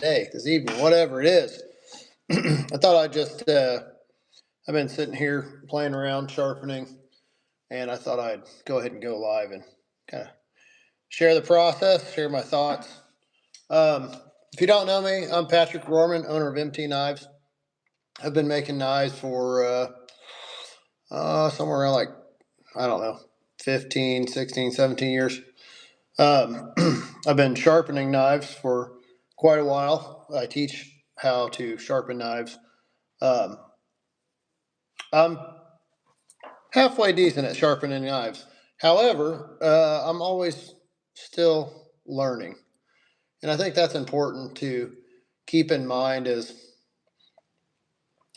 day, this evening, whatever it is. I thought I'd just, I've been sitting here playing around, sharpening, and I thought I'd go ahead and go live and kind of share the process, share my thoughts. If you don't know me, I'm Patrick Rohrman, owner of MT Knives. I've been making knives for somewhere around like, I don't know, 15, 16, 17 years. I've been sharpening knives for quite a while. I teach how to sharpen knives. I'm halfway decent at sharpening knives. However, I'm always still learning. And I think that's important to keep in mind is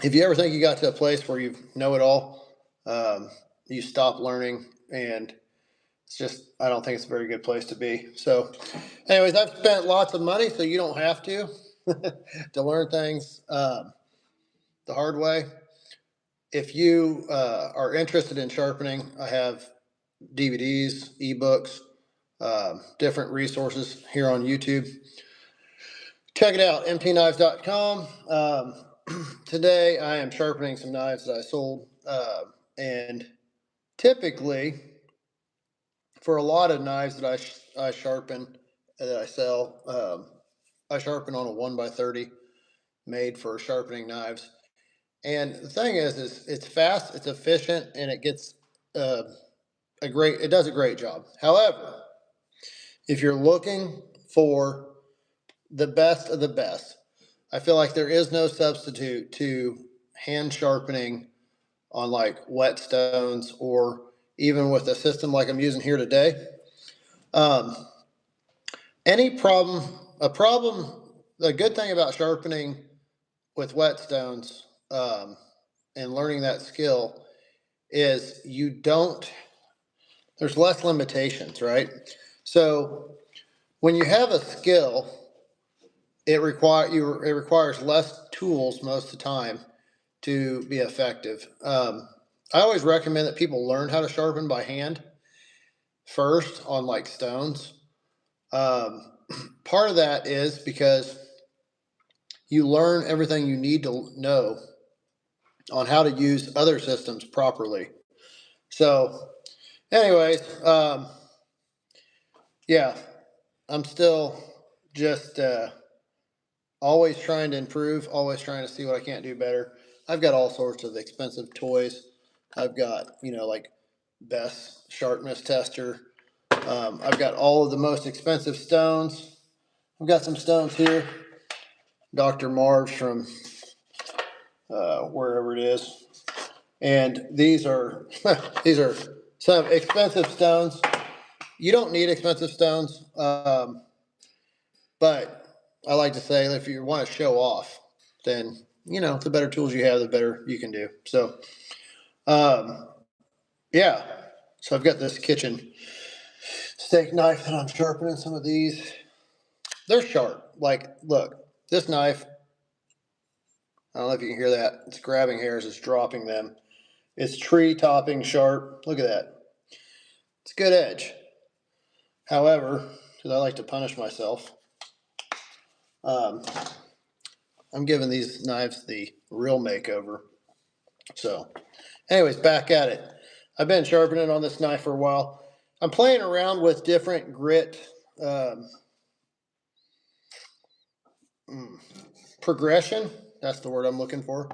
if you ever think you got to a place where you know it all, you stop learning, and it's just, I don't think it's a very good place to be. So anyways, I've spent lots of money, so you don't have to, to learn things the hard way. If you are interested in sharpening, I have DVDs, ebooks, different resources here on YouTube. Check it out, mtknives.com. Today I am sharpening some knives that I sold, and typically for a lot of knives that I sharpen, that I sell, I sharpen on a 1x30 made for sharpening knives. And the thing is it's fast, it's efficient, and it gets it does a great job. However, if you're looking for the best of the best, I feel like there is no substitute to hand sharpening on like whetstones, or even with a system like I'm using here today. Um, any problem, a good thing about sharpening with whetstones, and learning that skill is there's less limitations, right? So when you have a skill, it requires less tools most of the time to be effective. I always recommend that people learn how to sharpen by hand first on like stones. Part of that is because you learn everything you need to know on how to use other systems properly. So anyways, yeah, I'm still just always trying to improve, always trying to see what I can't do better. I've got all sorts of expensive toys. I've got, like best sharpness tester. I've got all of the most expensive stones. I've got some stones here. Dr. Marv's from wherever it is. And these are these are some expensive stones. You don't need expensive stones, but I like to say if you want to show off, then the better tools you have, the better you can do. So, yeah. So I've got this kitchen steak knife that I'm sharpening. Some of these, they're sharp. Like, look, this knife. I don't know if you can hear that. It's grabbing hairs. It's dropping them. It's tree topping sharp. Look at that. It's good edge. However, because I like to punish myself, I'm giving these knives the real makeover. So, anyways, back at it. I've been sharpening on this knife for a while. I'm playing around with different grit progression. That's the word I'm looking for.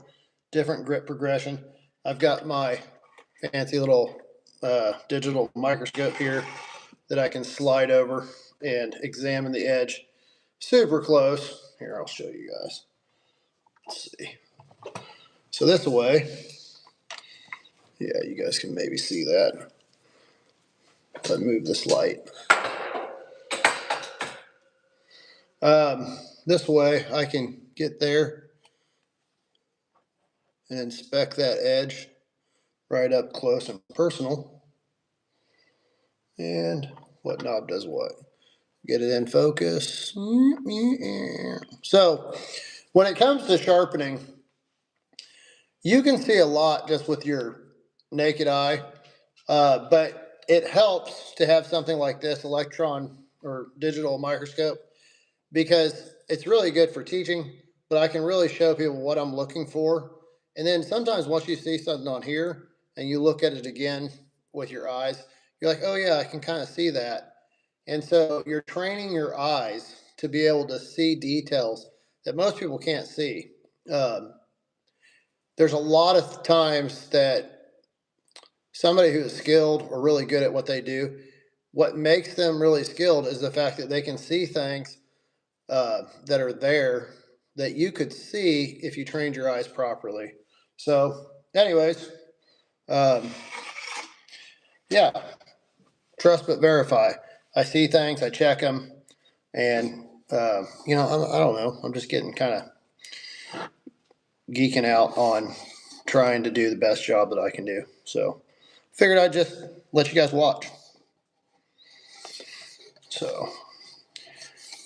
Different grit progression. I've got my fancy little digital microscope here that I can slide over and examine the edge super close. Here, I'll show you guys. Let's see. So this way, yeah, you guys can maybe see that. If I move this light. This way I can get there and inspect that edge right up close and personal. And what knob does what? Get it in focus. So when it comes to sharpening, you can see a lot just with your naked eye, but it helps to have something like this electron or digital microscope, because it's really good for teaching, but I can really show people what I'm looking for. And then sometimes once you see something on here and you look at it again with your eyes, you're like, oh yeah, I can kind of see that. And so you're training your eyes to be able to see details that most people can't see. Um, there's a lot of times that somebody who is skilled or really good at what they do, what makes them really skilled is the fact that they can see things that are there that you could see if you trained your eyes properly. So, anyways, um, yeah, trust but verify. I see things, I check them, and I don't know. I'm just getting kind of geeking out on trying to do the best job that I can do. So, figured I'd just let you guys watch. So,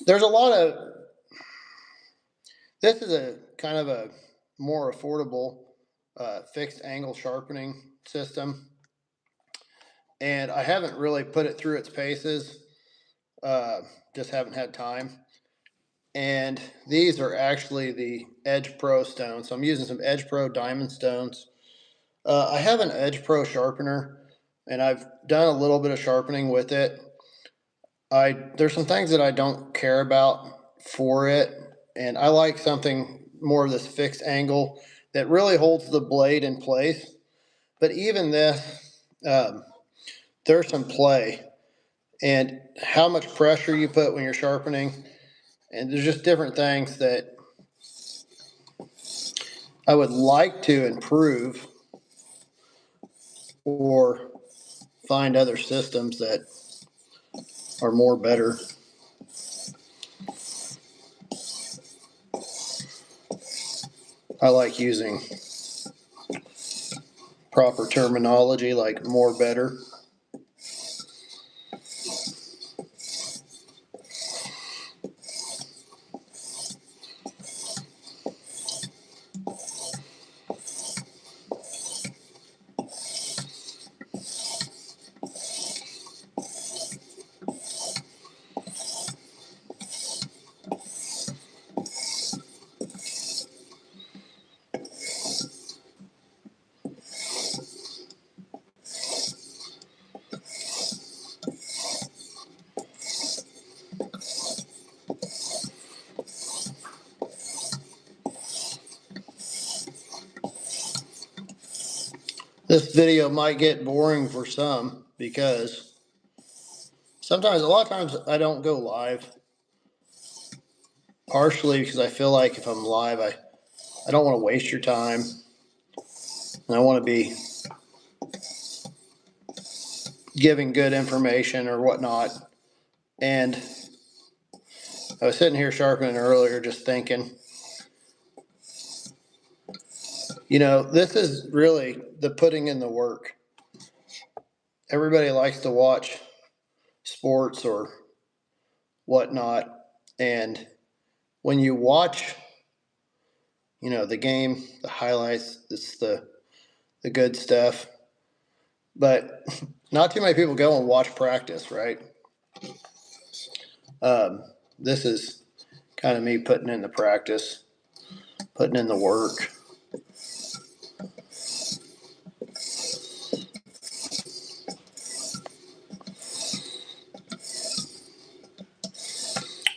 there's a lot of this is a kind of a more affordable fixed angle sharpening system, and I haven't really put it through its paces. Uh, just haven't had time. And these are actually the Edge Pro stones. So I'm using some Edge Pro diamond stones. I have an Edge Pro sharpener, and I've done a little bit of sharpening with it. There's some things that I don't care about for it, and I like something more of this fixed angle that really holds the blade in place. But even this, there's some play and how much pressure you put when you're sharpening, and there's just different things that I would like to improve or find other systems that are more better. I like using proper terminology like more better. This video might get boring for some because sometimes, a lot of times, I don't go live. Partially because I feel like if I'm live, I don't want to waste your time. And I want to be giving good information or whatnot. And I was sitting here sharpening earlier just thinking, this is really the putting in the work. Everybody likes to watch sports or whatnot. And when you watch, the game, the highlights, it's the good stuff. But not too many people go and watch practice, right? This is kind of me putting in the practice, putting in the work.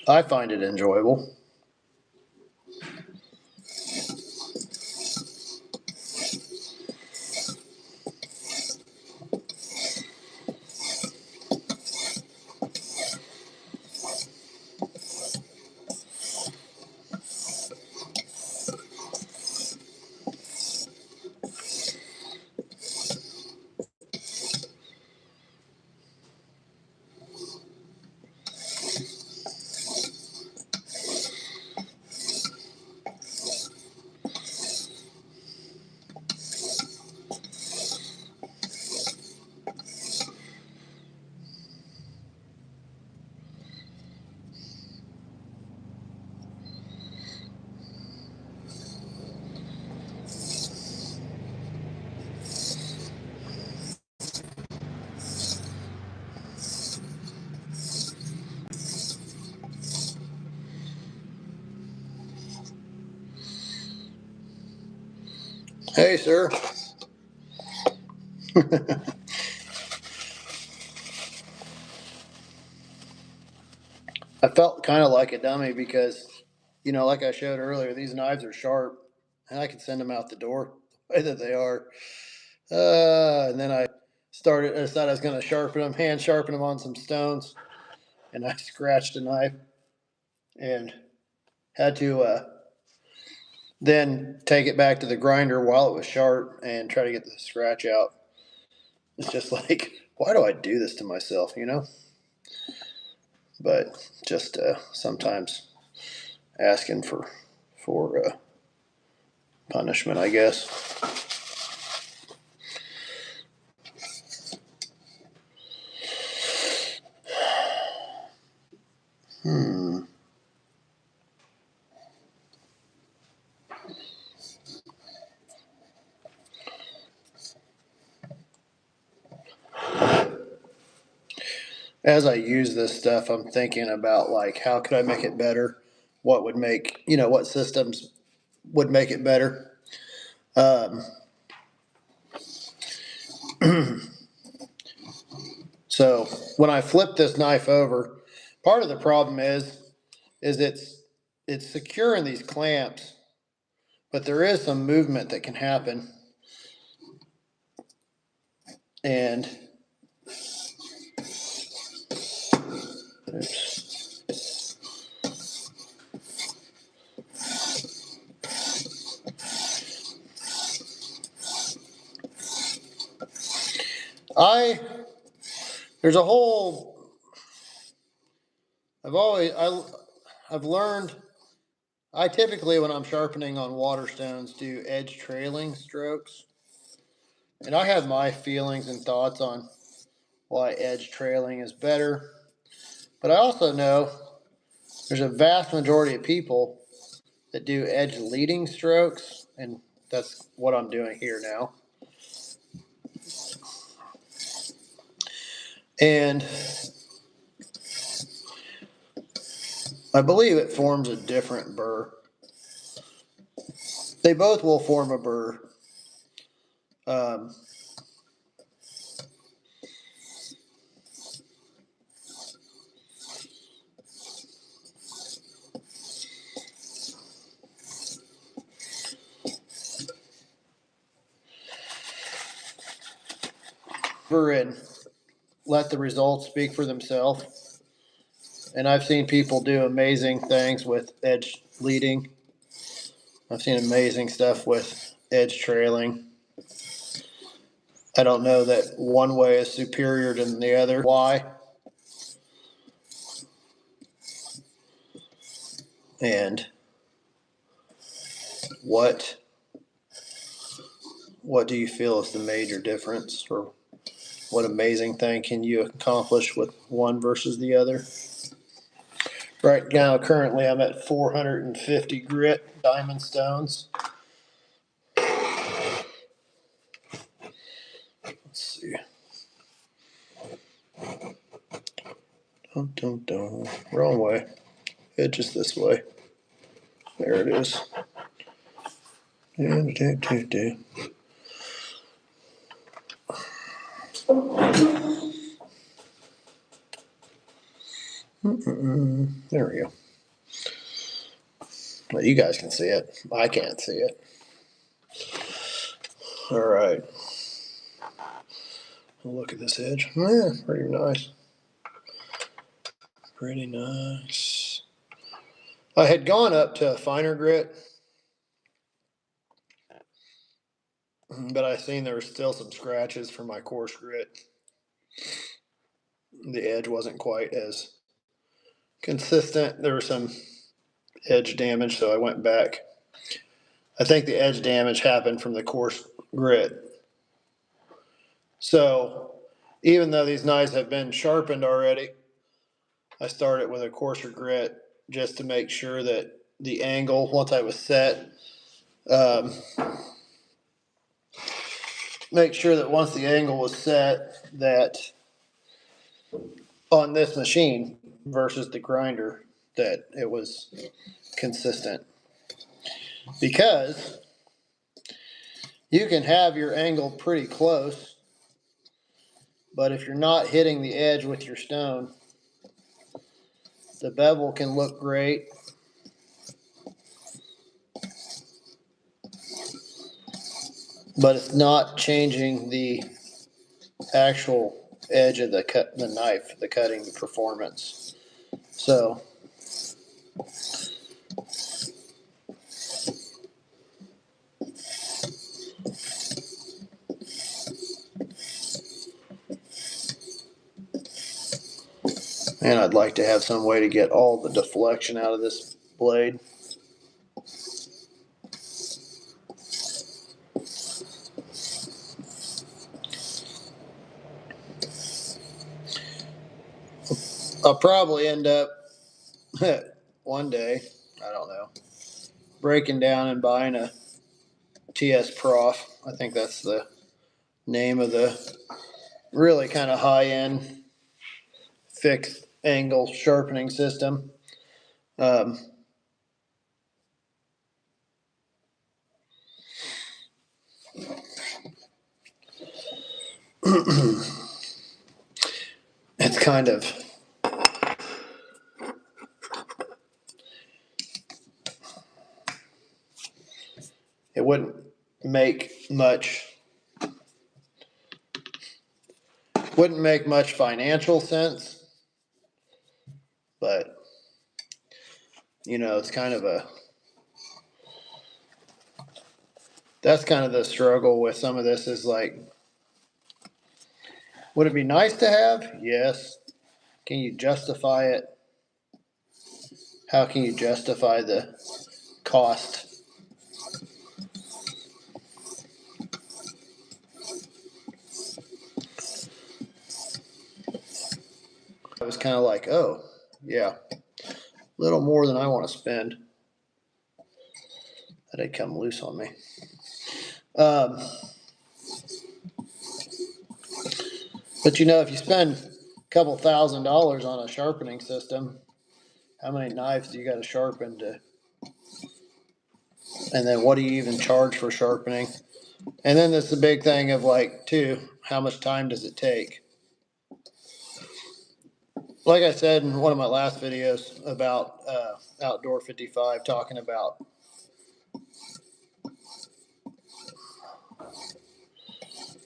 I find it enjoyable. Hey, sir. I felt kind of like a dummy because, like I showed earlier, these knives are sharp, and I can send them out the door the way that they are. And then I decided I was going to hand sharpen them on some stones, and I scratched a knife and had to then take it back to the grinder while it was sharp and try to get the scratch out. It's just like, why do I do this to myself? But just sometimes asking for punishment, I guess. Hmm. As I use this stuff, I'm thinking about like how could I make it better? What would make what systems would make it better? Um, so when I flip this knife over, part of the problem is it's secure in these clamps, but there is some movement that can happen, and oops. I there's a whole I've always I've learned I typically when I'm sharpening on water stones do edge trailing strokes, and I have my feelings and thoughts on why edge trailing is better, but I also know there's a vast majority of people that do edge leading strokes, and that's what I'm doing here now. And I believe it forms a different burr. They both will form a burr. Um, and let the results speak for themselves. And I've seen people do amazing things with edge leading. I've seen amazing stuff with edge trailing. I don't know that one way is superior than the other. Why? And what do you feel is the major difference, or what amazing thing can you accomplish with one versus the other? Right now, currently, I'm at 450 grit diamond stones. Let's see. Dun. Wrong way. Edge is this way. There it is. There we go. Well, you guys can see it. I can't see it. All right. Look at this edge. Yeah, pretty nice. Pretty nice. I had gone up to finer grit, but I seen there were still some scratches from my coarse grit. The edge wasn't quite as consistent. There was some edge damage, so I went back. I think the edge damage happened from the coarse grit. So even though these knives have been sharpened already, I started with a coarser grit just to make sure that the angle, once I was set, um, make sure that once the angle was set, that on this machine versus the grinder, that it was consistent. Because You can have your angle pretty close, but if you're not hitting the edge with your stone, the bevel can look great, but it's not changing the actual edge of the knife, the cutting performance. So and I'd like to have some way to get all the deflection out of this blade. I'll probably end up one day, I don't know, breaking down and buying a TS Prof. I think that's the name of the really kind of high-end fixed angle sharpening system. It's kind of, it wouldn't make much financial sense, but it's kind of that's kind of the struggle with some of this is like, would it be nice to have? Yes. Can you justify it? How can you justify the cost? I was kind of like, oh, yeah, a little more than I want to spend. That had come loose on me. But if you spend a couple $1,000s on a sharpening system, how many knives do you got to sharpen and then what do you even charge for sharpening? And then there's the big thing of like, too, how much time does it take? Like I said in one of my last videos about Outdoor 55, talking about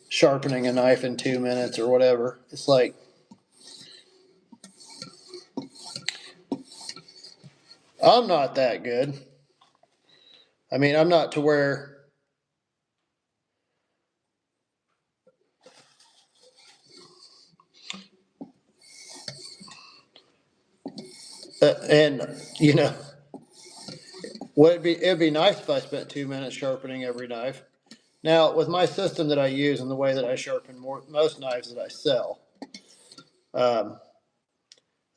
sharpening a knife in 2 minutes or whatever. It's like, I'm not that good. I mean, I'm not to where and it'd be nice if I spent 2 minutes sharpening every knife. Now, with my system that I use and the way that I sharpen most knives that I sell,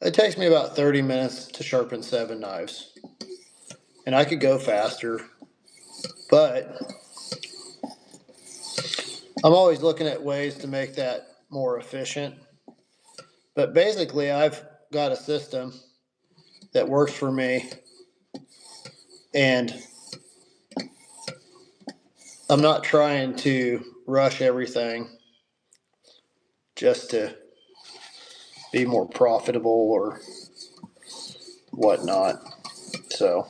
it takes me about 30 minutes to sharpen 7 knives. And I could go faster, but I'm always looking at ways to make that more efficient. But basically, I've got a system that works for me, and I'm not trying to rush everything just to be more profitable or whatnot. So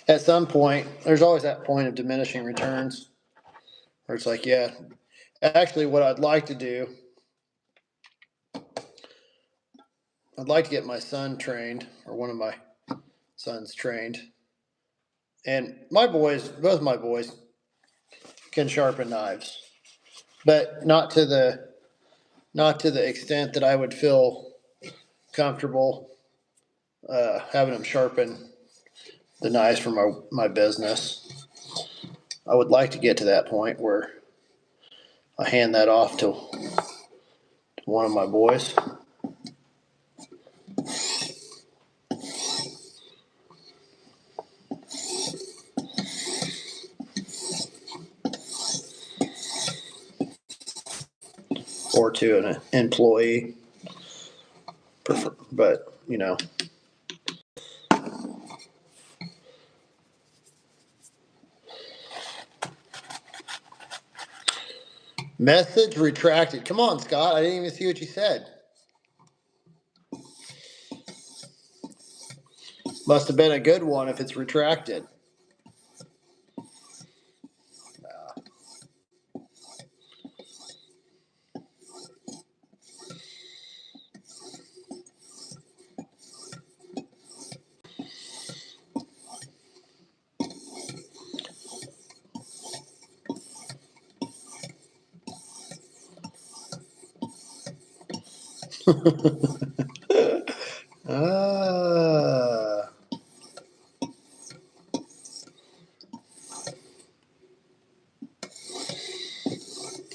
at some point, there's always that point of diminishing returns where it's like, yeah, actually what I'd like to do, I'd like to get my son trained, or one of my sons trained. And both my boys can sharpen knives, but not to the extent that I would feel comfortable having them sharpen the knives for my business. I would like to get to that point where I hand that off to one of my boys. Or to an employee. But Message retracted. Come on, Scott. I didn't even see what you said. Must have been a good one if it's retracted.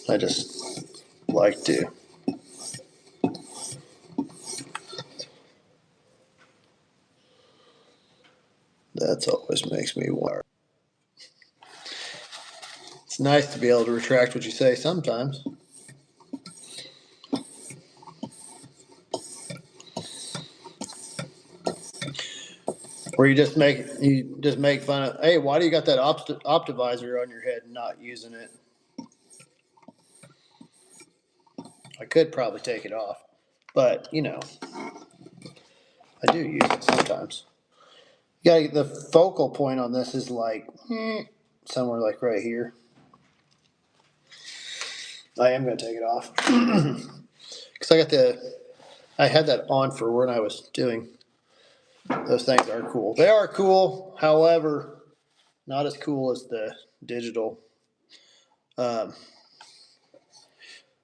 I just like to. That's always makes me wonder. It's nice to be able to retract what you say sometimes. Where you just make fun of, hey, why do you got that optivisor on your head and not using it? I could probably take it off, but you know, I do use it sometimes. Yeah, the focal point on this is like somewhere like right here. I am going to take it off because I had that on for when I was doing. Those things are cool. They are cool, however, not as cool as the digital. Um,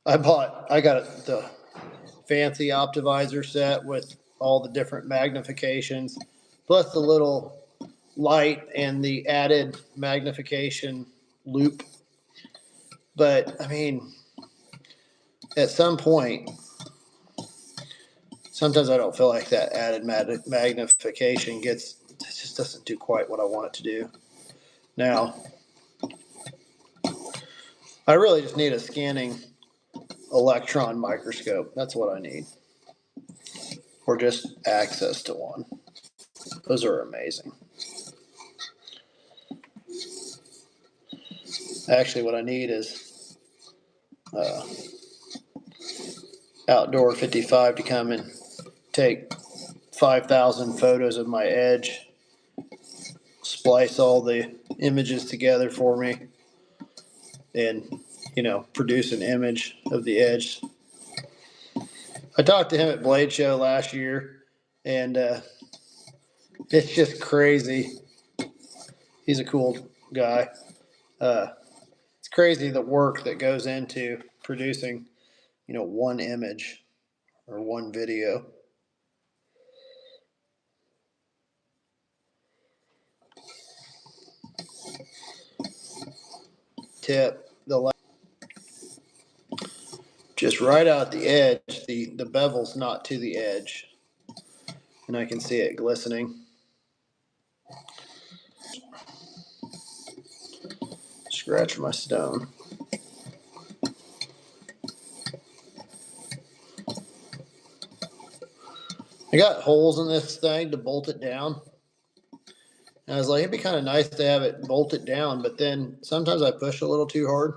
I got the fancy optivisor set with all the different magnifications, plus the little light and the added magnification loop. But I mean, at some point, sometimes I don't feel like that added magnification it just doesn't do quite what I want it to do. Now, I really just need a scanning electron microscope. That's what I need. Or just access to one. Those are amazing. Actually, what I need is Outdoor 55 to come and take 5,000 photos of my edge, splice all the images together for me, and produce an image of the edge. I talked to him at Blade Show last year, and it's just crazy. He's a cool guy. It's crazy the work that goes into producing, one image or one video. Tip the just right out the edge. The bevel's not to the edge, and I can see it glistening. Scratch my stone. I got holes in this thing to bolt it down. And I was like, it'd be kind of nice to have it bolted down, but then sometimes I push a little too hard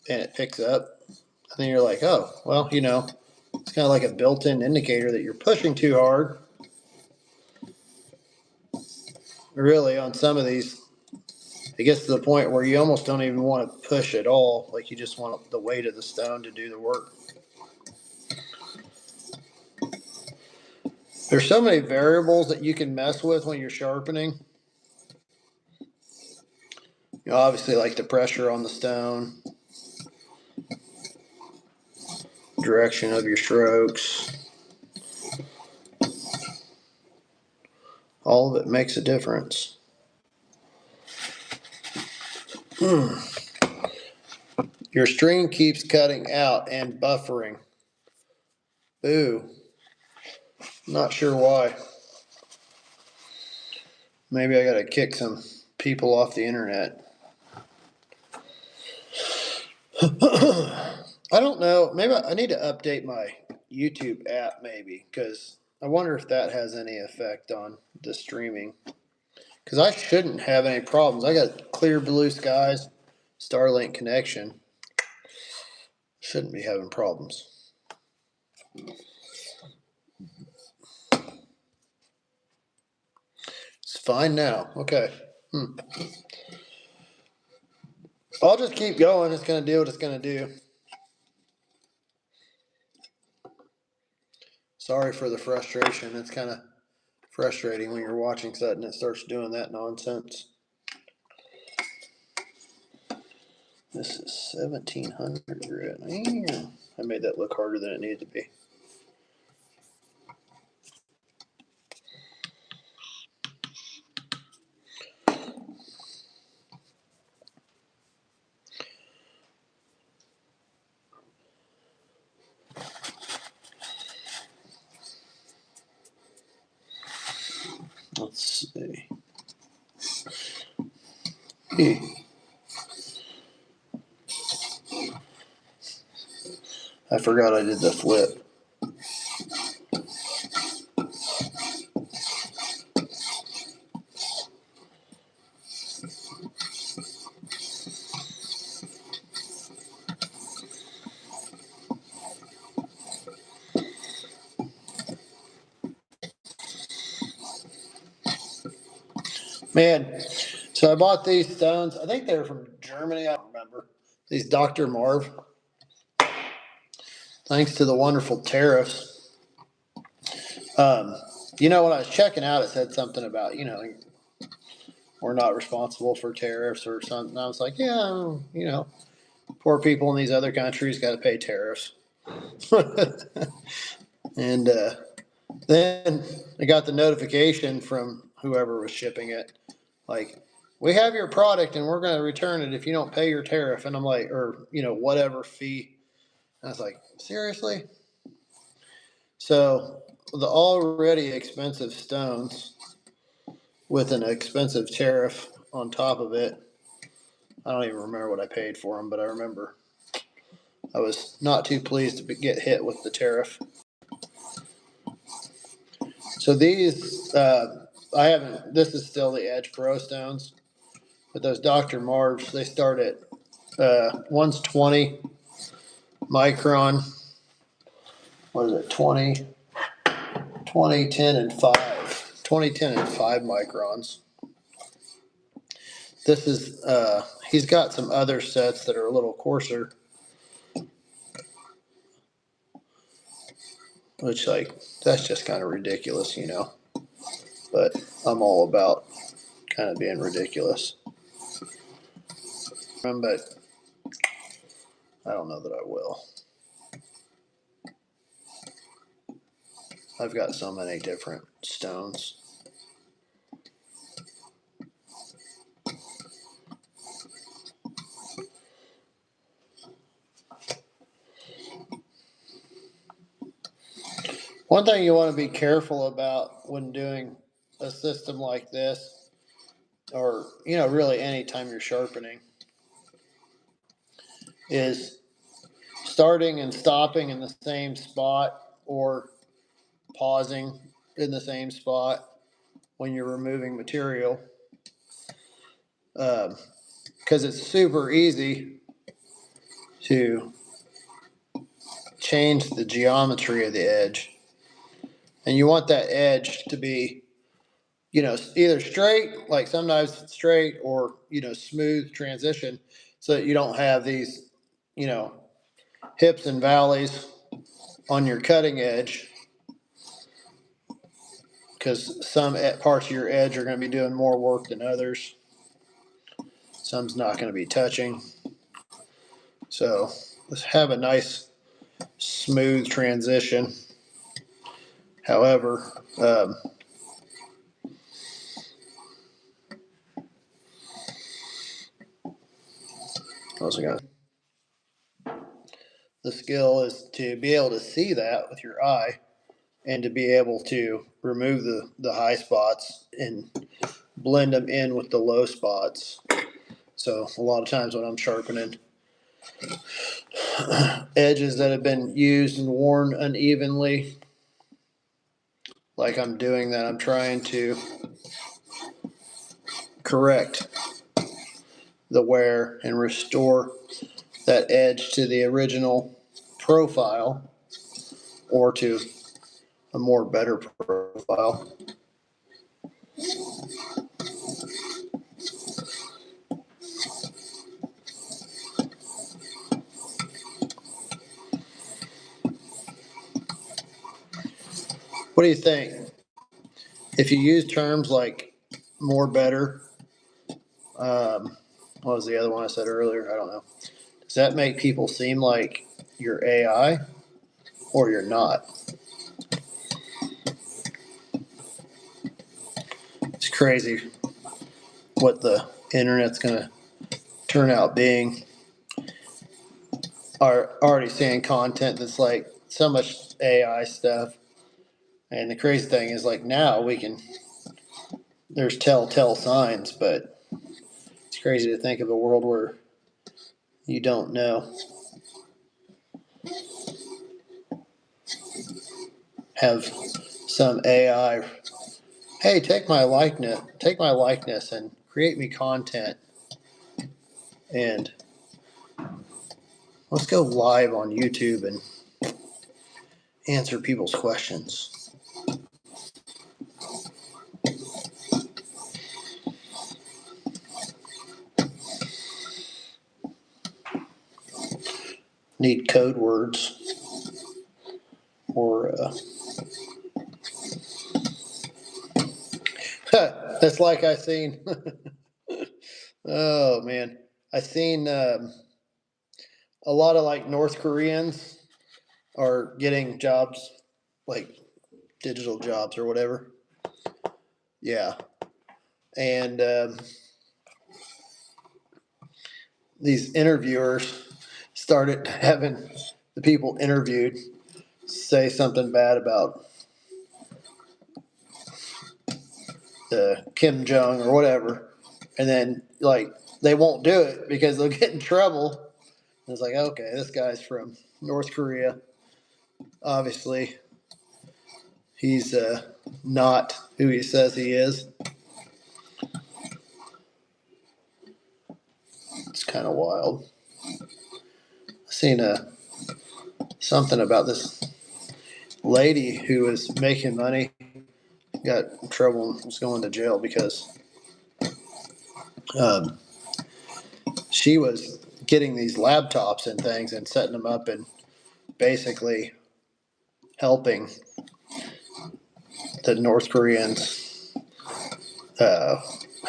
and it picks up. And then you're like, oh, well, it's kind of like a built-in indicator that you're pushing too hard. Really, on some of these, it gets to the point where you almost don't even want to push at all. Like you just want the weight of the stone to do the work. There's so many variables that you can mess with when you're sharpening. Obviously, like the pressure on the stone, direction of your strokes. All of it makes a difference. Your string keeps cutting out and buffering. Ooh, not sure why. Maybe I gotta kick some people off the internet. I don't know. Maybe I need to update my YouTube app, maybe, because I wonder if that has any effect on the streaming. Because I shouldn't have any problems. I got clear blue skies, Starlink connection. Shouldn't be having problems. It's fine now. Okay. I'll just keep going. It's going to do what it's going to do. Sorry for the frustration. It's kind of frustrating when you're watching something and it starts doing that nonsense. This is 1700 grit. I made that look harder than it needed to be. Let's see. I forgot I did the flip. Man, so I bought these stones. I think they were from Germany. I don't remember. These Dr. Marv. Thanks to the wonderful tariffs. When I was checking out, it said something about, we're not responsible for tariffs or something. I was like, yeah, poor people in these other countries got to pay tariffs. And then I got the notification from whoever was shipping it, like, we have your product and we're going to return it if you don't pay your tariff. And I'm like, or, whatever fee. And I was like, seriously? So the already expensive stones with an expensive tariff on top of it, I don't even remember what I paid for them, but I remember I was not too pleased to get hit with the tariff. So these, this is still the Edge Pro stones, but those Dr. Marvs, they start at, one's 20 micron. What is it? 20, 10, and 5. 20, 10, and 5 microns. This is, he's got some other sets that are a little coarser, which, that's just kind of ridiculous, But I'm all about kind of being ridiculous. But I don't know that I will. I've got so many different stones. One thing you want to be careful about when doing a system like this, or, really any time you're sharpening, is starting and stopping in the same spot or pausing in the same spot when you're removing material. Because it's super easy to change the geometry of the edge. And you want that edge to be, either straight, like sometimes straight, or, smooth transition, so that you don't have these, hips and valleys on your cutting edge, because some parts of your edge are going to be doing more work than others. Some's not going to be touching. So let's have a nice smooth transition. However, the skill is to be able to see that with your eye and to be able to remove the high spots and blend them in with the low spots. So a lot of times when I'm sharpening edges that have been used and worn unevenly, like I'm doing that, I'm trying to correct the wear and restore that edge to the original profile or to a more better profile. What do you think? If you use terms like more better, what was the other one I said earlier? I don't know. Does that make people seem like you're AI or you're not? It's crazy what the internet's going to turn out being. Are already seeing content that's like so much AI stuff. And the crazy thing is, like, now we can, there's telltale signs, but it's crazy to think of a world where you don't know. Have some AI, hey, take my likeness and create me content, and let's go live on YouTube and answer people's questions. Need code words or that's like I seen. Oh man, I seen a lot of like North Koreans are getting jobs, like digital jobs or whatever. Yeah, and these interviewers started having the people interviewed say something bad about the Kim Jong or whatever, and then like they won't do it because they'll get in trouble. And it's like, okay, this guy's from North Korea. Obviously, he's not who he says he is. It's kind of wild. I seen something about this lady who was making money, got in trouble, and was going to jail because um, she was getting these laptops and things and setting them up and basically helping the North Koreans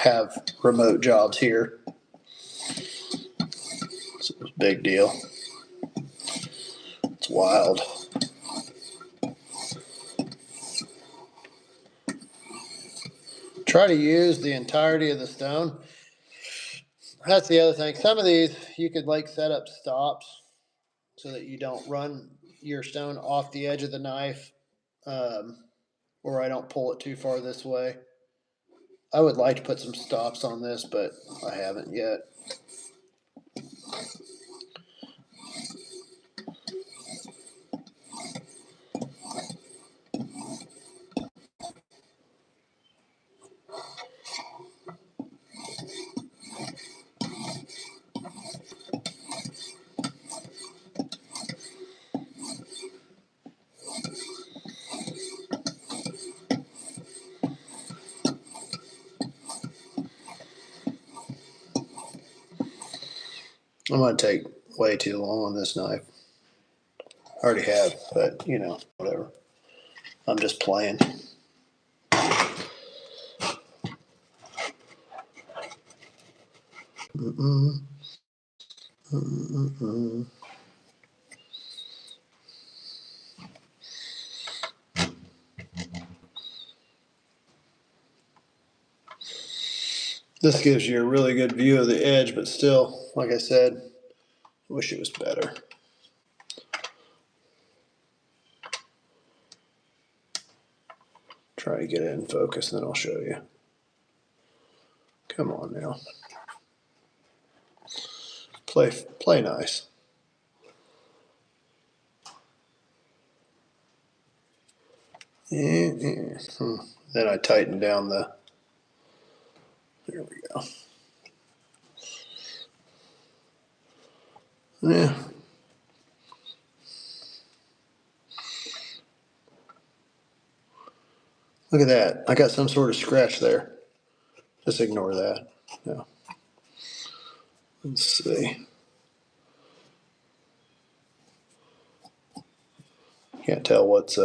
have remote jobs here. So it was a big deal. It's wild. Try to use the entirety of the stone. That's the other thing. Some of these you could like set up stops so that you don't run your stone off the edge of the knife, um, or I don't pull it too far this way. I would like to put some stops on this, but I haven't yet. I'm going to take way too long on this knife. I already have, but you know, whatever. I'm just playing. Mm-mm. Mm-mm. This gives you a really good view of the edge, but still, like I said, I wish it was better. Try to get it in focus, and then I'll show you. Come on now. Play nice. Then I tighten down the, there we go. Yeah. Look at that. I got some sort of scratch there. Just ignore that. Yeah. Let's see. Can't tell what's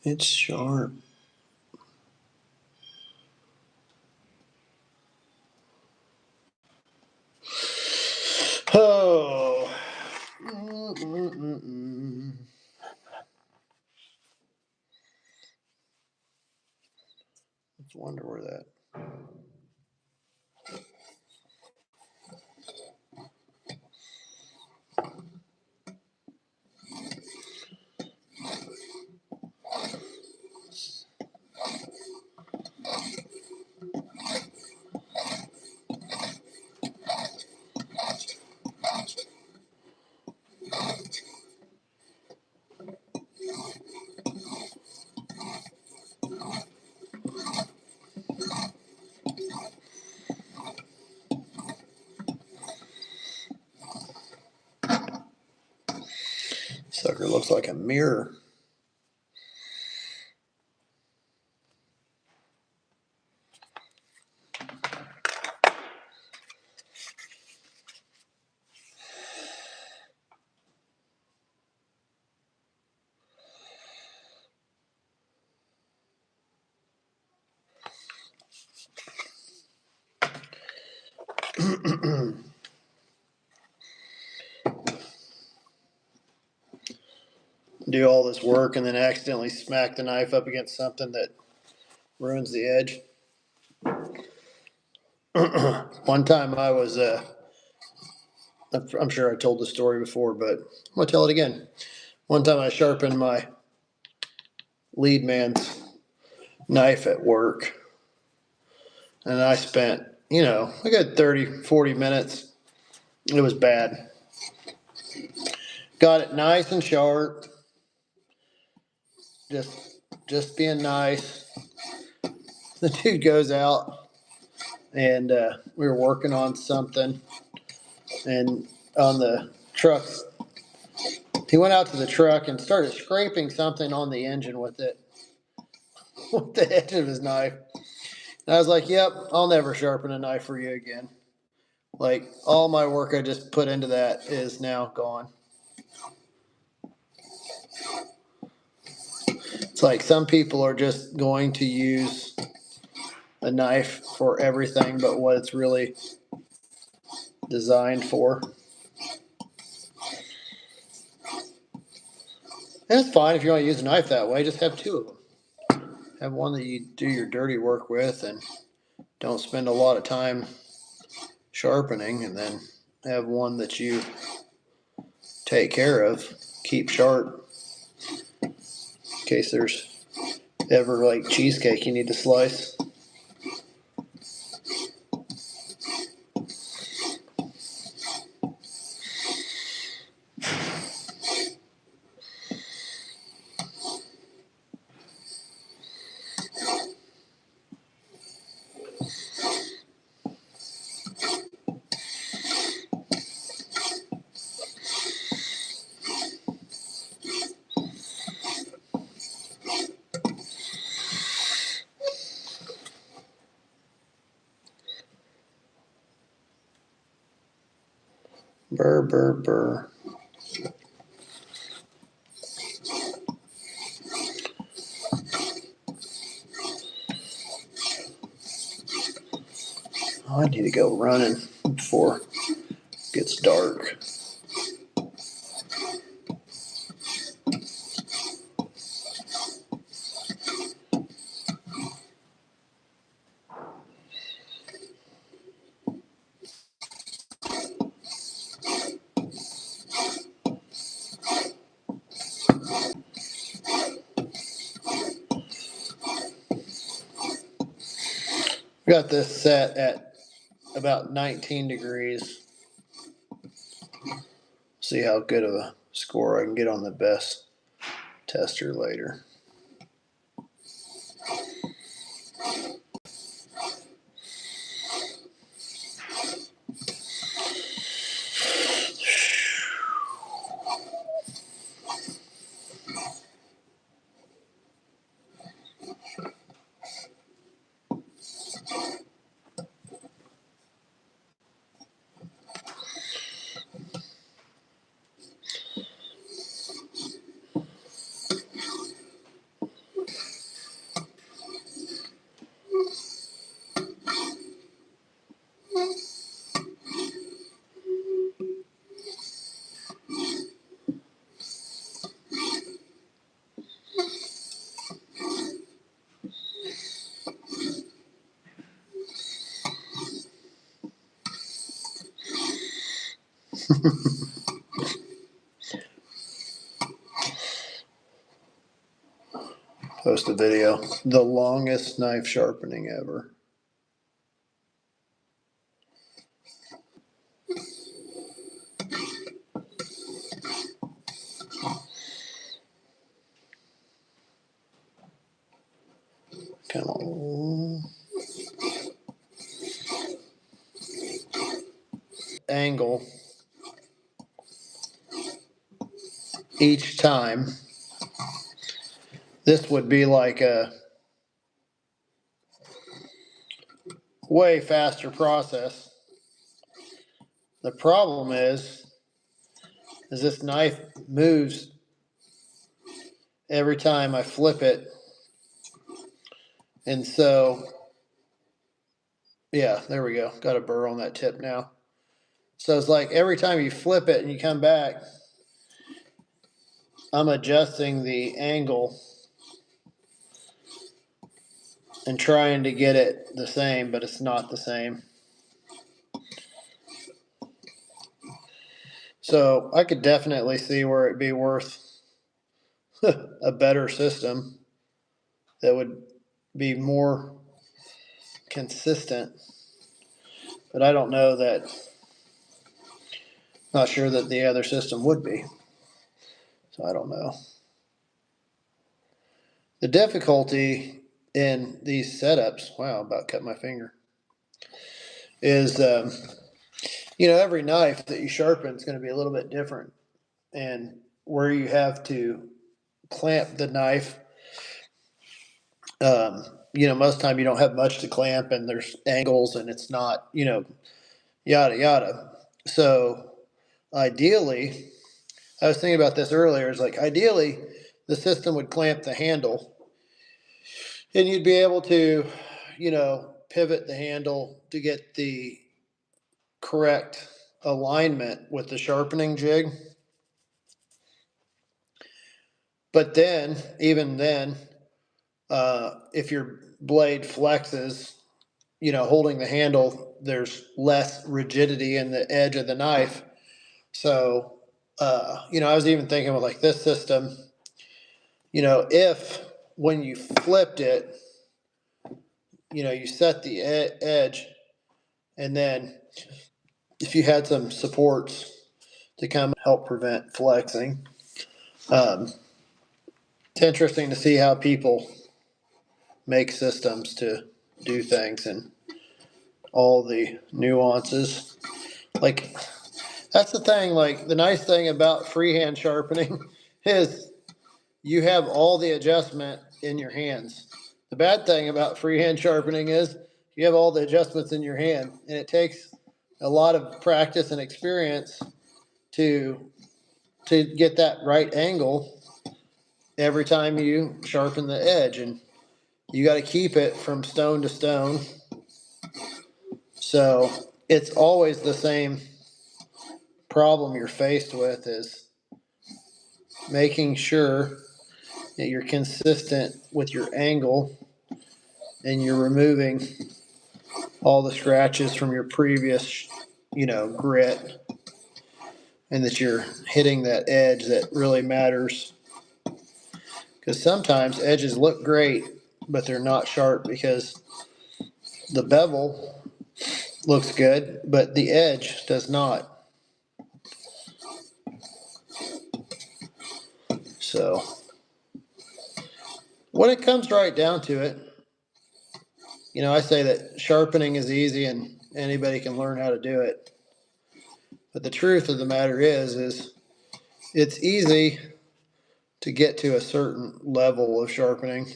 it's sharp. Oh. Let's wonder where that. Sucker looks like a mirror. Do all this work and then accidentally smack the knife up against something that ruins the edge. One time I was, I'm sure I told the story before, but I'm going to tell it again. One time I sharpened my lead man's knife at work, and I spent, a good 30, 40 minutes. It was bad. Got it nice and sharp, just being nice. The dude goes out, and we were working on something, and on the trucks, he went out to the truck and started scraping something on the engine with it, with the edge of his knife. And I was like, "Yep, I'll never sharpen a knife for you again. Like, all my work I just put into that is now gone." It's like some people are just going to use a knife for everything but what it's really designed for. And it's fine if you want to use a knife that way, just have two of them. Have one that you do your dirty work with and don't spend a lot of time sharpening, and then have one that you take care of, keep sharp, in case there's ever like cheesecake you need to slice. Burr, burr, burr. Oh, I need to go running before it gets dark. We got this set at about 19 degrees. See how good of a score I can get on the best tester later. Post a video. The longest knife sharpening ever. Come on. Angle each time. This would be like a way faster process. The problem is this knife moves every time I flip it. And so, yeah, there we go. Got a burr on that tip now. So it's like every time you flip it and you come back, I'm adjusting the angle and trying to get it the same, but it's not the same. So I could definitely see where it'd be worth a better system that would be more consistent. But I don't know that, not sure that the other system would be. So I don't know. The difficulty in these setups, wow, about cut my finger, is every knife that you sharpen is going to be a little bit different. And where you have to clamp the knife, most of the time you don't have much to clamp and there's angles and it's not, yada, yada. So ideally, I was thinking about this earlier, is like ideally the system would clamp the handle and you'd be able to, pivot the handle to get the correct alignment with the sharpening jig. But then, even then, if your blade flexes, holding the handle, there's less rigidity in the edge of the knife. So, I was even thinking with like this system, if when you flipped it, you set the edge, and then if you had some supports to come help prevent flexing. It's interesting to see how people make systems to do things and all the nuances. Like, that's the thing, like, the nice thing about freehand sharpening is you have all the adjustment in your hands. The bad thing about freehand sharpening is you have all the adjustments in your hand, and it takes a lot of practice and experience to get that right angle every time you sharpen the edge, and you got to keep it from stone to stone. So it's always the same problem you're faced with, is making sure that you're consistent with your angle and you're removing all the scratches from your previous, grit, and that you're hitting that edge that really matters. Because sometimes edges look great, but they're not sharp because the bevel looks good, but the edge does not. So when it comes right down to it, I say that sharpening is easy and anybody can learn how to do it. But the truth of the matter is it's easy to get to a certain level of sharpening.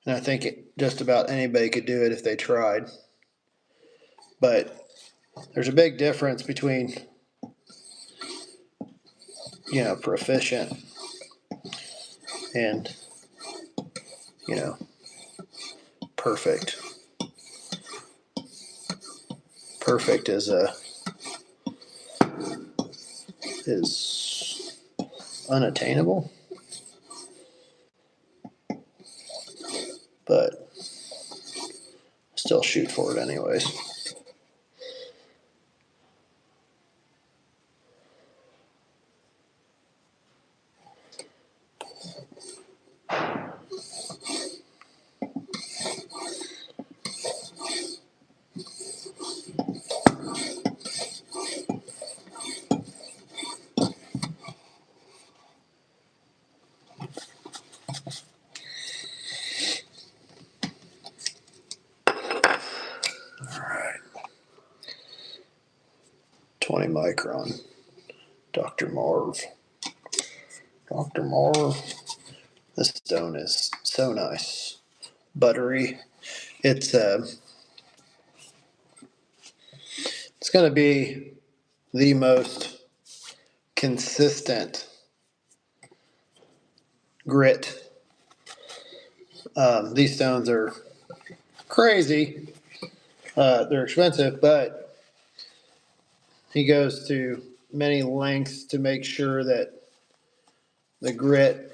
And I think just about anybody could do it if they tried. But there's a big difference between, proficient and, perfect. Perfect is unattainable, but still shoot for it anyways. All right. 20 micron. Dr. Marv. Dr. Marv. This stone is so nice. Buttery. It's going to be the most consistent grit. These stones are crazy. They're expensive, but he goes to many lengths to make sure that the grit,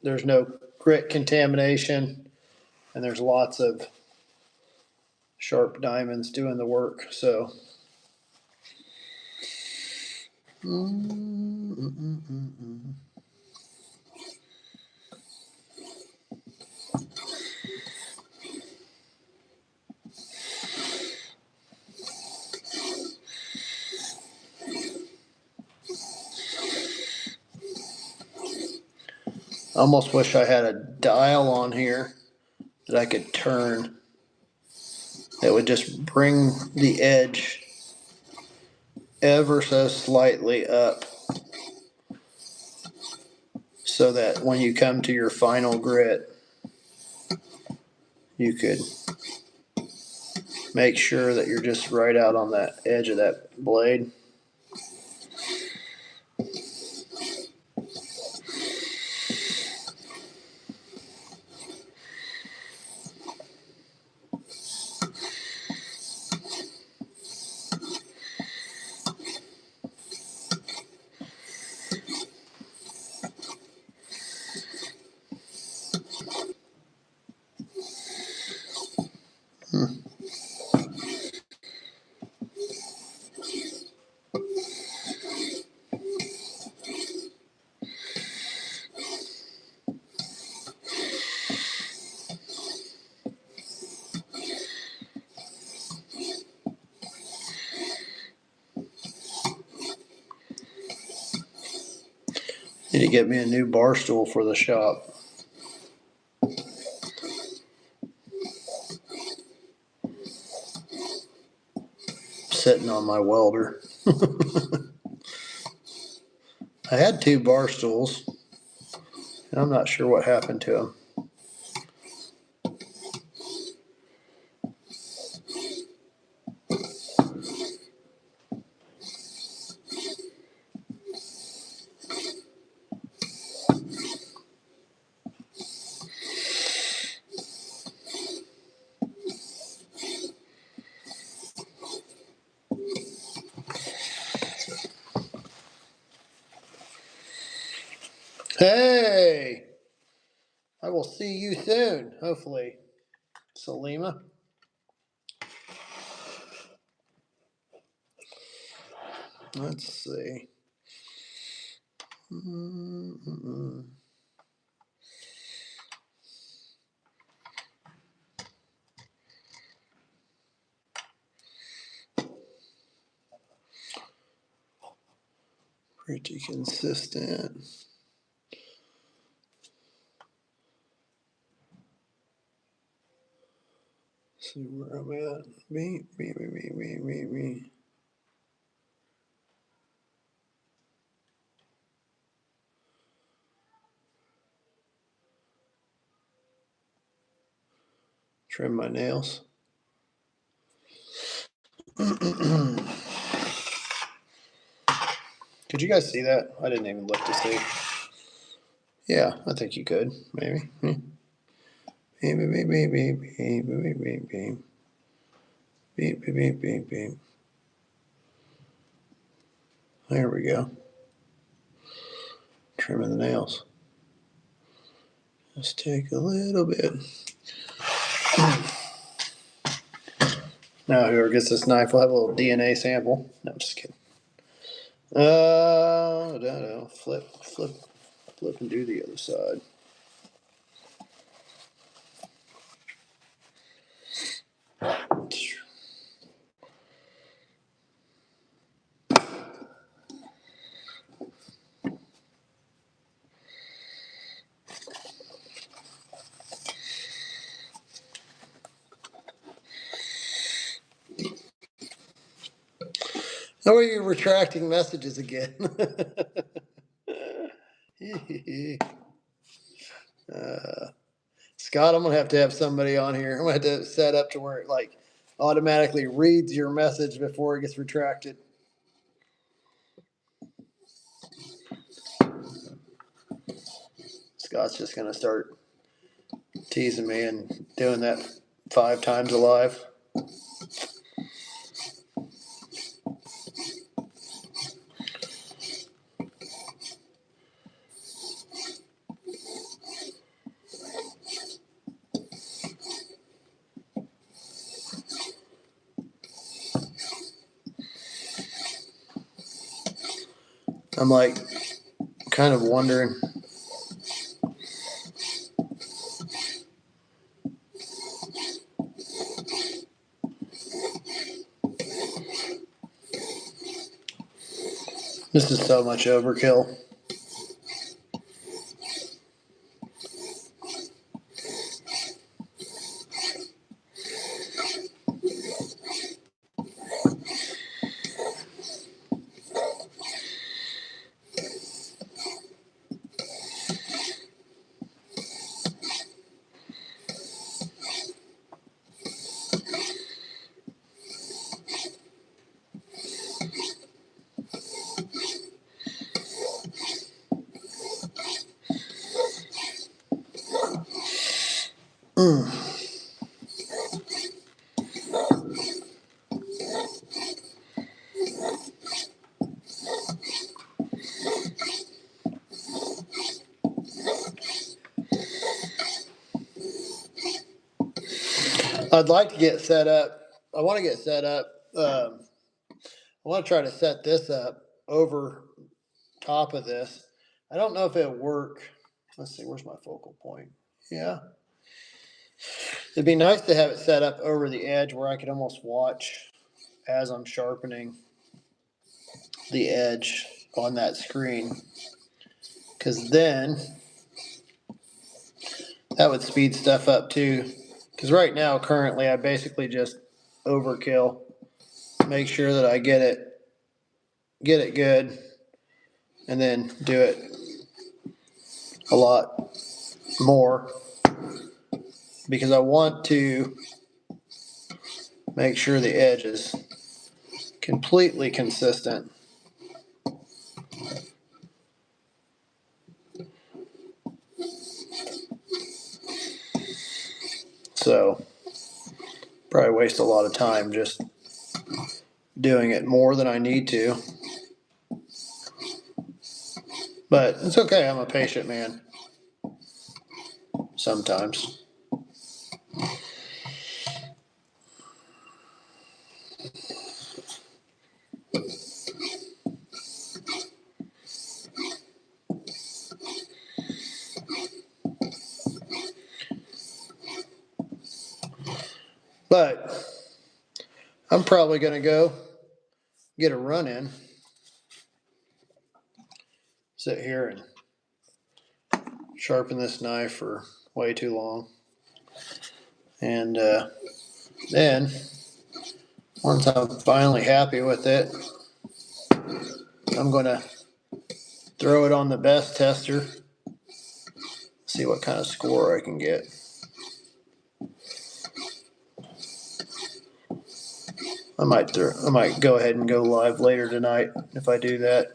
there's no grit contamination, and there's lots of sharp diamonds doing the work. So, I almost wish I had a dial on here that I could turn that would just bring the edge ever so slightly up so that when you come to your final grit, you could make sure that you're just right out on that edge of that blade. Need to get me a new bar stool for the shop. Sitting on my welder. I had 2 bar stools, and I'm not sure what happened to them. Hey, I will see you soon, hopefully, Salima. Let's see. Pretty consistent. See where I'm at. Me. Trim my nails. Could you guys see that? I didn't even look to see. Yeah, I think you could. Maybe. There we go. Trimming the nails. Just take a little bit. Now whoever gets this knife will have a little DNA sample. No, I'm just kidding. No. Flip and do the other side. How are you retracting messages again? Scott, I'm gonna have to have somebody on here. I'm gonna have to set up to where it like automatically reads your message before it gets retracted. Scott's just gonna start teasing me and doing that 5 times alive. I'm like kind of wondering. This is so much overkill. I'd like to get set up. I want to get set up. I want to try to set this up over top of this. I don't know if it'll work. Let's see, where's my focal point? Yeah. It'd be nice to have it set up over the edge where I could almost watch as I'm sharpening the edge on that screen. Because then that would speed stuff up too. Because right now, currently, I basically just overkill. Make sure that I get it good, and then do it a lot more. Because I want to make sure the edge is completely consistent. So probably waste a lot of time just doing it more than I need to. But it's okay, I'm a patient man. Sometimes. But I'm probably going to go get a run in. Sit here and sharpen this knife for way too long. And then, once I'm finally happy with it, I'm going to throw it on the best tester, see what kind of score I can get. I might go ahead and go live later tonight if I do that.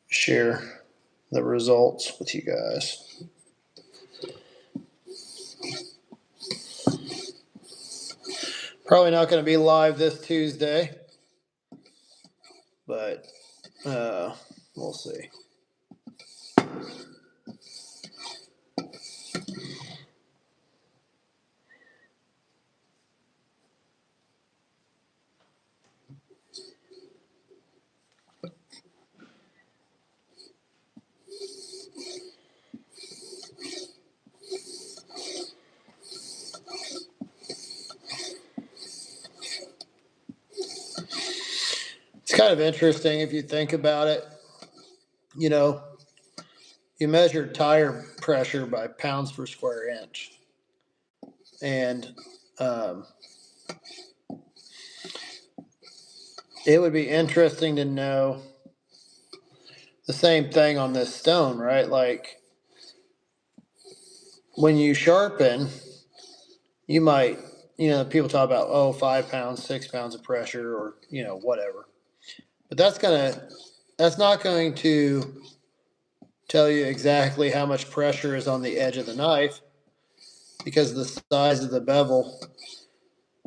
Share the results with you guys. Probably not going to be live this Tuesday, but we'll see. It's kind of interesting if you think about it. You know, you measure tire pressure by pounds per square inch. And it would be interesting to know the same thing on this stone, right? Like when you sharpen, you might, people talk about, oh, 5 pounds, 6 pounds of pressure or, whatever. But that's not going to tell you exactly how much pressure is on the edge of the knife, because the size of the bevel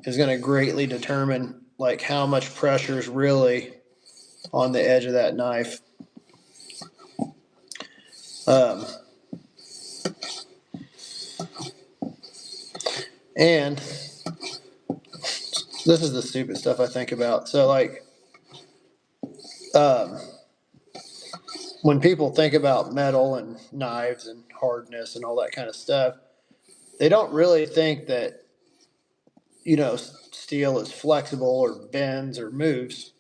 is going to greatly determine like how much pressure is really on the edge of that knife. And this is the stupid stuff I think about. So like, um, when people think about metal and knives and hardness and all that kind of stuff, they don't really think that, steel is flexible or bends or moves.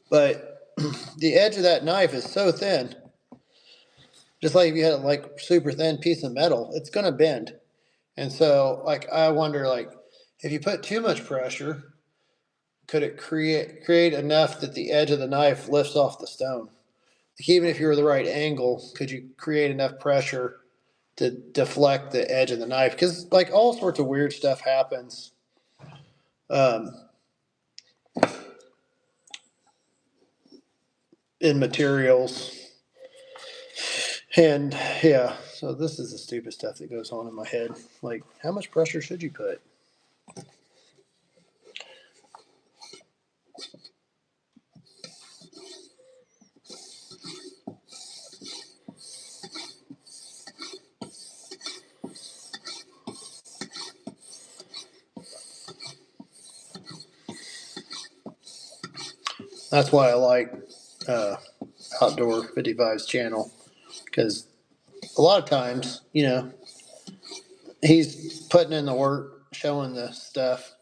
But the edge of that knife is so thin, just like if you had a like super thin piece of metal, it's going to bend. And so like I wonder, like if you put too much pressure, could it create enough that the edge of the knife lifts off the stone? Like even if you were the right angle, could you create enough pressure to deflect the edge of the knife? Because like all sorts of weird stuff happens. In materials. And yeah, so this is the stupid stuff that goes on in my head. Like, how much pressure should you put? That's why I like uh, Outdoor 55's channel, because a lot of times, he's putting in the work, showing the stuff,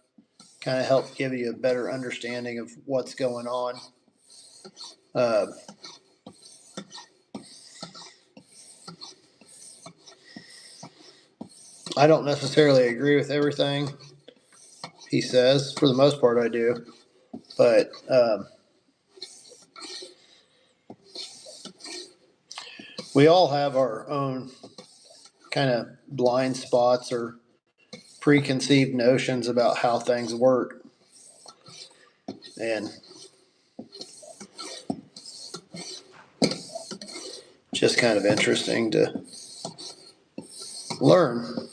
kind of help give you a better understanding of what's going on. Uh, I don't necessarily agree with everything he says. For the most part, I do. But we all have our own kind of blind spots or preconceived notions about how things work. And just kind of interesting to learn.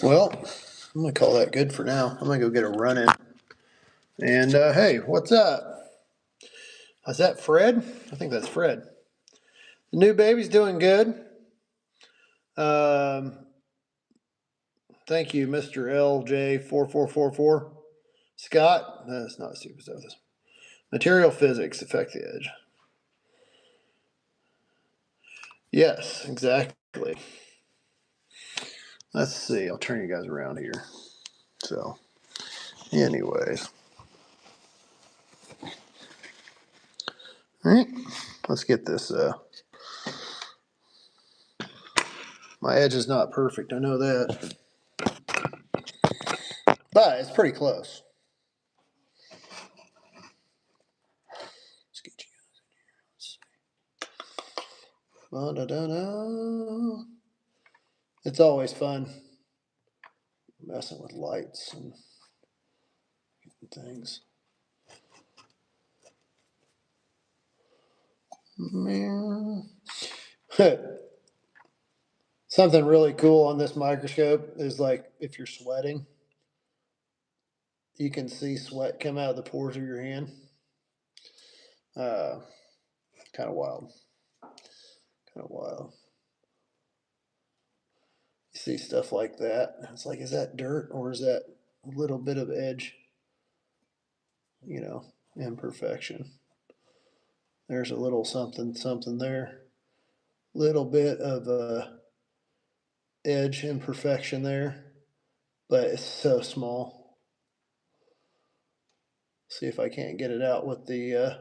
Well, I'm going to call that good for now. I'm going to go get a run in. And hey, what's up? Is that Fred? I think that's Fred. The new baby's doing good. Um, Thank you, Mr. LJ4444. Scott, that's not stupid stuff. Material physics affect the edge. Yes, exactly. Let's see. I'll turn you guys around here. So, anyways. All right. Let's get this. My edge is not perfect. I know that. But it's pretty close. Let's get you guys in here. Let's see. It's always fun messing with lights and things. Something really cool on this microscope is like if you're sweating, you can see sweat come out of the pores of your hand. Uh, kind of wild. Kind of wild. You see stuff like that. It's like, is that dirt or is that a little bit of edge, imperfection? There's a little something, something there. Little bit of edge imperfection there, but it's so small. See if I can't get it out with the,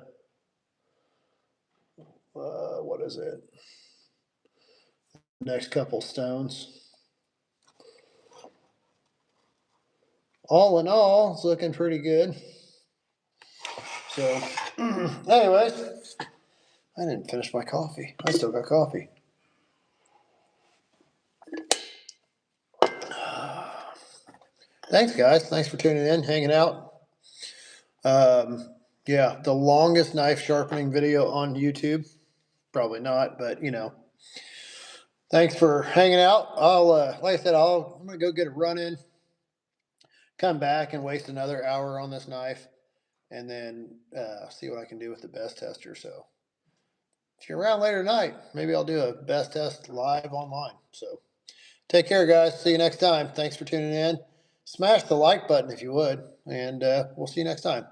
what is it? Next couple stones. All in all, it's looking pretty good. So, anyways, I didn't finish my coffee. I still got coffee. Thanks, guys. Thanks for tuning in, hanging out. Yeah, the longest knife sharpening video on YouTube. Probably not, but thanks for hanging out. Like I said, I'm gonna go get a run in, come back and waste another hour on this knife, and then see what I can do with the best tester. So if you're around later tonight, maybe I'll do a best test live online. So take care, guys. See you next time. Thanks for tuning in. Smash the like button if you would, and we'll see you next time.